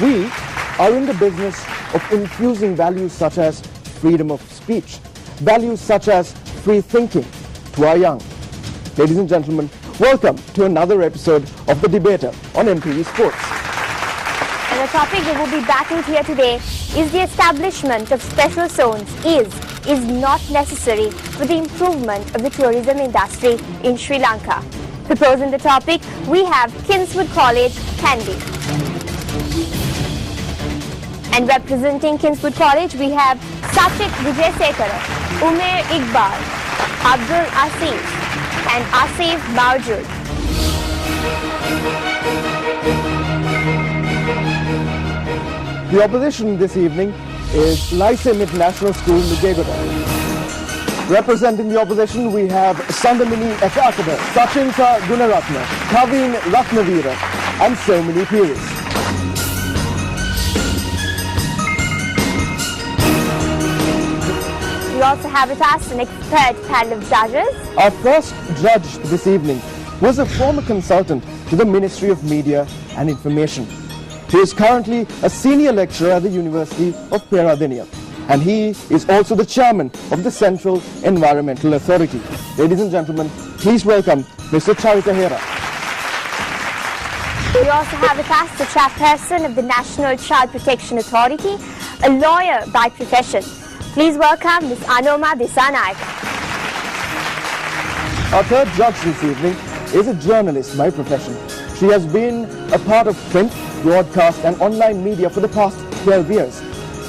We are in the business of infusing values such as freedom of speech, values such as free thinking to our young. Ladies and gentlemen, welcome to another episode of The Debater on MTV Sports. And the topic we will be battling here today is the establishment of special zones is not necessary for the improvement of the tourism industry in Sri Lanka. Proposing the topic, we have Kingswood College, Kandy. And representing Kingswood College, we have Sachit Vijayasekara, Umair Iqbal, Abdul Aziz, and Asif Mawjood. The opposition this evening is Lyceum International School, Nugegoda. Representing the opposition, we have Sandamini Ekakada, Sachinka Gunaratna, Kaveen Ratnavira, and so many peers. We also have with us an expert panel of judges. Our first judge this evening was a former consultant to the Ministry of Media and Information. He is currently a senior lecturer at the University of Peradeniya, and he is also the chairman of the Central Environmental Authority. Ladies and gentlemen, please welcome Mr. Charita Hera. We also have with us the chairperson of the National Child Protection Authority, a lawyer by profession. Please welcome Ms. Anoma Disanaika. Our third judge this evening is a journalist by profession. She has been a part of print, broadcast and online media for the past 12 years.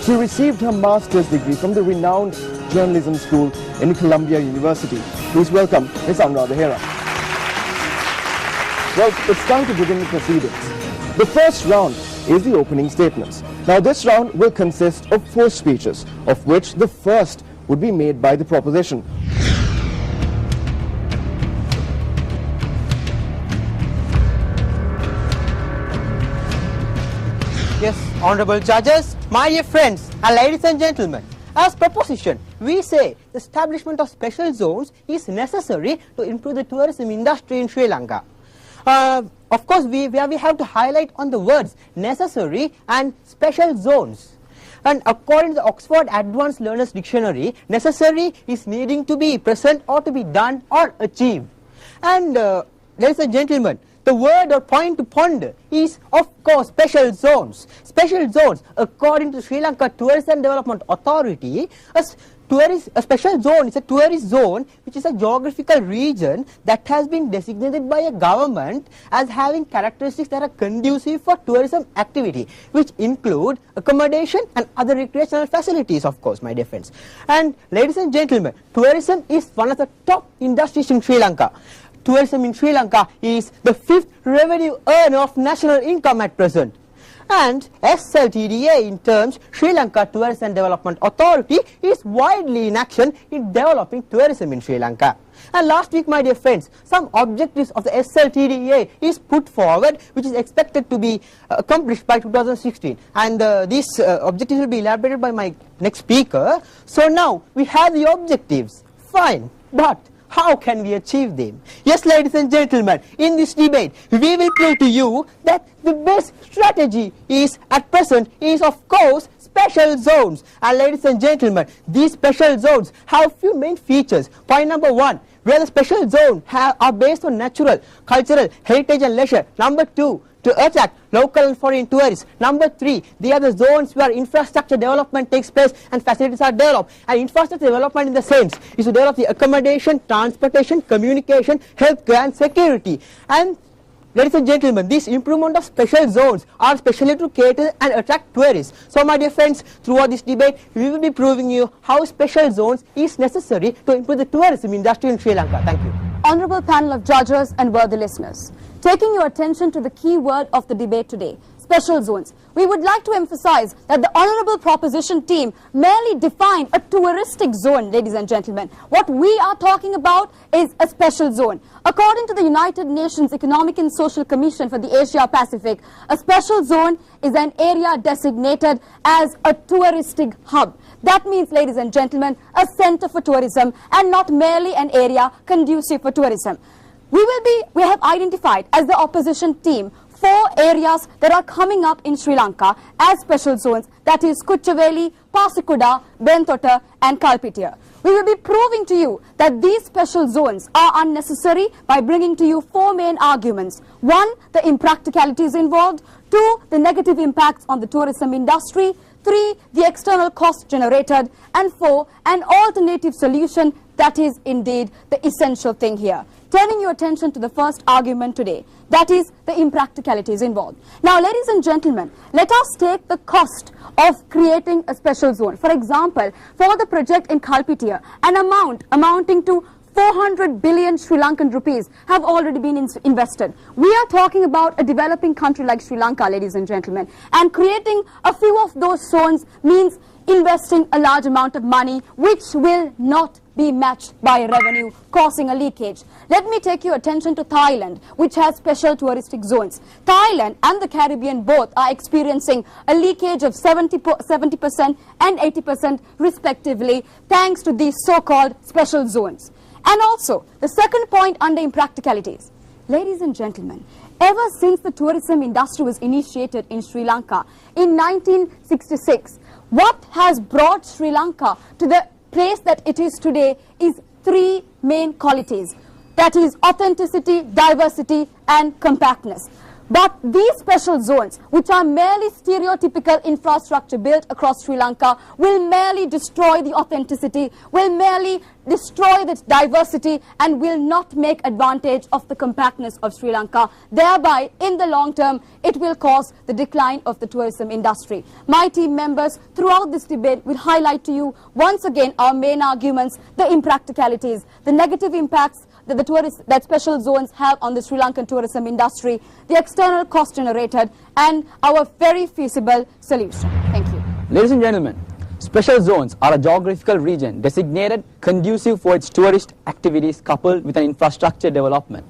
She received her master's degree from the renowned journalism school in Columbia University. Please welcome Ms. Anuradha Hera. Well, it's time to begin the proceedings. The first round is the opening statements. Now this round will consist of 4 speeches, of which the first would be made by the proposition. Yes, honorable judges, my dear friends and ladies and gentlemen, as proposition, we say the establishment of special zones is necessary to improve the tourism industry in Sri Lanka. Of course, we have to highlight on the words necessary and special zones. And according to the Oxford Advanced Learners Dictionary, necessary is needing to be present or to be done or achieved. And ladies and gentlemen, the word or point to ponder is, of course, special zones. Special zones, according to Sri Lanka Tourism Development Authority, a special zone is a tourist zone which is a geographical region that has been designated by a government as having characteristics that are conducive for tourism activity, which include accommodation and other recreational facilities, of course, my dear friends. And ladies and gentlemen, tourism is one of the top industries in Sri Lanka. Tourism in Sri Lanka is the 5th revenue earner of national income at present. And SLTDA, in terms, Sri Lanka Tourism Development Authority, is widely in action in developing tourism in Sri Lanka. And last week, my dear friends, some objectives of the SLTDA is put forward, which is expected to be accomplished by 2016. And these objectives will be elaborated by my next speaker. So now, we have the objectives. Fine. But how can we achieve them? Yes, ladies and gentlemen, in this debate, we will prove to you that the best strategy is, at present, is of course special zones. And ladies and gentlemen, these special zones have few main features. Point number 1, where the special zone are based on natural, cultural, heritage and leisure. Number 2, to attract local and foreign tourists. Number 3, they are the zones where infrastructure development takes place and facilities are developed. And infrastructure development in the sense is to develop the accommodation, transportation, communication, healthcare and security. And ladies and gentlemen, this improvement of special zones are specially to cater and attract tourists. So my dear friends, throughout this debate, we will be proving you how special zones is necessary to improve the tourism industry in Sri Lanka. Thank you. Honorable panel of judges and worthy listeners, taking your attention to the key word of the debate today, special zones. We would like to emphasize that the honorable proposition team merely defined a touristic zone, ladies and gentlemen. What we are talking about is a special zone. According to the United Nations Economic and Social Commission for the Asia Pacific, a special zone is an area designated as a touristic hub. That means, ladies and gentlemen, a center for tourism and not merely an area conducive for tourism. We have identified as the opposition team 4 areas that are coming up in Sri Lanka as special zones, that is Kuchaveli, Pasikuda, Bentotta and Kalpitiya. We will be proving to you that these special zones are unnecessary by bringing to you 4 main arguments. 1, the impracticalities involved. 2, the negative impacts on the tourism industry. 3, the external cost generated. And 4, an alternative solution that is indeed the essential thing here. Turning your attention to the first argument today, that is the impracticalities involved. Now, ladies and gentlemen, let us take the cost of creating a special zone. For example, for the project in Kalpitiya, an amount amounting to 400 billion Sri Lankan rupees have already been invested. We are talking about a developing country like Sri Lanka, ladies and gentlemen, and creating a few of those zones means investing a large amount of money which will not be matched by revenue, causing a leakage. Let me take your attention to Thailand, which has special touristic zones. Thailand and the Caribbean both are experiencing a leakage of 70% and 80% respectively, thanks to these so-called special zones. And also, the second point under impracticalities. Ladies and gentlemen, ever since the tourism industry was initiated in Sri Lanka in 1966, what has brought Sri Lanka to the place that it is today is 3 main qualities. That is authenticity, diversity and compactness. But these special zones, which are merely stereotypical infrastructure built across Sri Lanka, will merely destroy the authenticity, will merely destroy the diversity and will not make advantage of the compactness of Sri Lanka. Thereby, in the long term, it will cause the decline of the tourism industry. My team members throughout this debate will highlight to you once again our main arguments, the impracticalities, the negative impacts that special zones have on the Sri Lankan tourism industry, the external cost generated, and our very feasible solution. Thank you. Ladies and gentlemen, special zones are a geographical region designated conducive for its tourist activities coupled with an infrastructure development.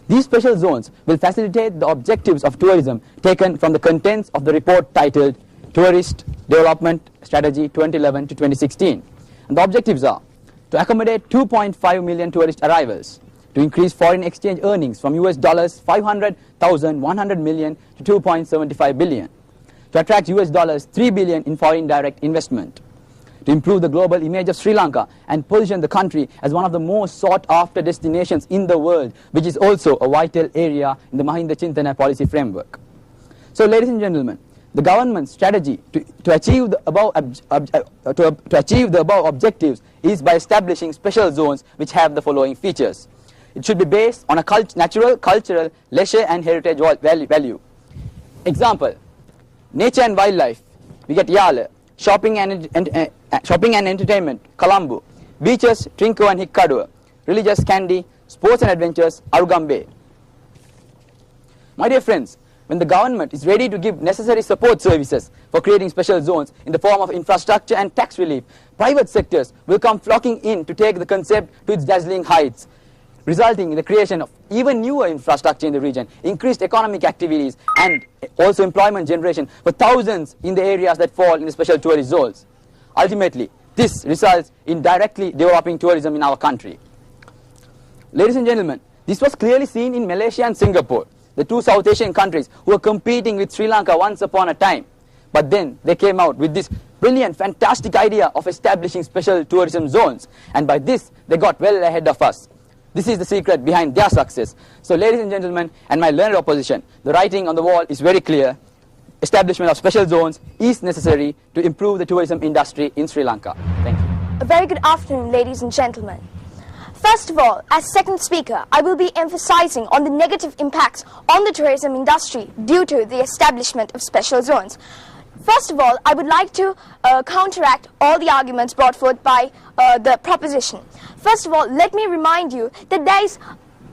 These special zones will facilitate the objectives of tourism taken from the contents of the report titled Tourist Development Strategy 2011 to 2016. And the objectives are to accommodate 2.5 million tourist arrivals, to increase foreign exchange earnings from US dollars 500,100 million to 2.75 billion, to attract US dollars 3 billion in foreign direct investment, to improve the global image of Sri Lanka and position the country as one of the most sought after destinations in the world, which is also a vital area in the Mahinda Chintana policy framework. So, ladies and gentlemen, the government's strategy to achieve the above objectives is by establishing special zones which have the following features. It should be based on a natural, cultural, leisure and heritage value. Example, nature and wildlife, we get Yala. Shopping and entertainment, Colombo. Beaches, Trinco and Hikkadua. Religious, Kandy. Sports and adventures, Arugambe. My dear friends, when the government is ready to give necessary support services for creating special zones in the form of infrastructure and tax relief, private sectors will come flocking in to take the concept to its dazzling heights, resulting in the creation of even newer infrastructure in the region, increased economic activities and also employment generation for thousands in the areas that fall in the special tourist zones. Ultimately, this results in directly developing tourism in our country. Ladies and gentlemen, this was clearly seen in Malaysia and Singapore, the 2 South Asian countries who were competing with Sri Lanka once upon a time. But then they came out with this brilliant, fantastic idea of establishing special tourism zones, and by this they got well ahead of us. This is the secret behind their success. So, ladies and gentlemen, and my learned opposition, the writing on the wall is very clear. Establishment of special zones is necessary to improve the tourism industry in Sri Lanka. Thank you. A very good afternoon, ladies and gentlemen. First of all, as second speaker, I will be emphasizing on the negative impacts on the tourism industry due to the establishment of special zones. First of all, I would like to counteract all the arguments brought forth by the proposition. First of all, let me remind you that there is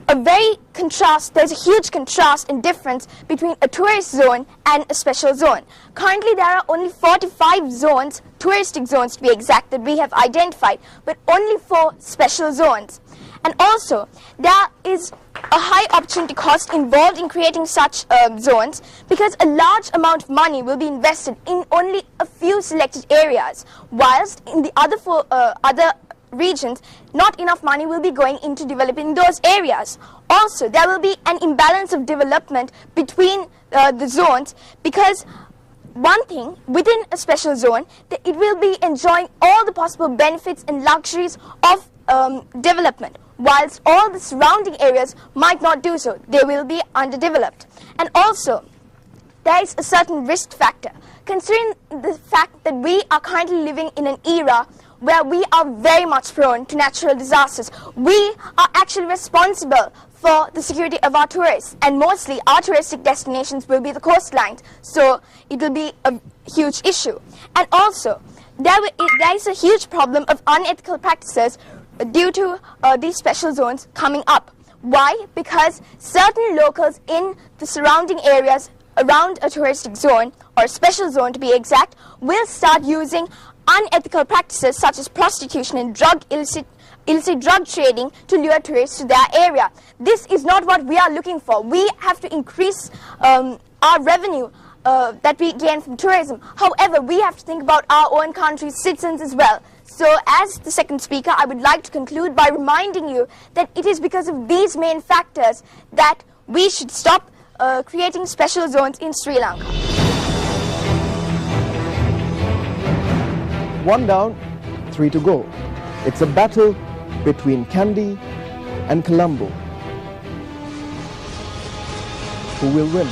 there's a huge contrast and difference between a tourist zone and a special zone. Currently, there are only 45 zones, touristic zones to be exact, that we have identified, but only 4 special zones. And also, there is a high opportunity cost involved in creating such zones, because a large amount of money will be invested in only a few selected areas, whilst in the other regions, not enough money will be going into developing those areas. Also, there will be an imbalance of development between the zones, because one thing, within a special zone, it will be enjoying all the possible benefits and luxuries of development, whilst all the surrounding areas might not do so. They will be underdeveloped. And also, there is a certain risk factor, considering the fact that we are currently living in an era where we are very much prone to natural disasters. We are actually responsible for the security of our tourists, and mostly our touristic destinations will be the coastlines, so it will be a huge issue. And also, there is a huge problem of unethical practices due to these special zones coming up. Why? Because certain locals in the surrounding areas around a touristic zone, or special zone to be exact, will start using unethical practices such as prostitution and illicit drug trading to lure tourists to their area. This is not what we are looking for. We have to increase our revenue that we gain from tourism. However, we have to think about our own country's citizens as well. So, as the second speaker, I would like to conclude by reminding you that it is because of these main factors that we should stop creating special zones in Sri Lanka. 1 down, 3 to go. It's a battle between Kandy and Colombo. Who will win?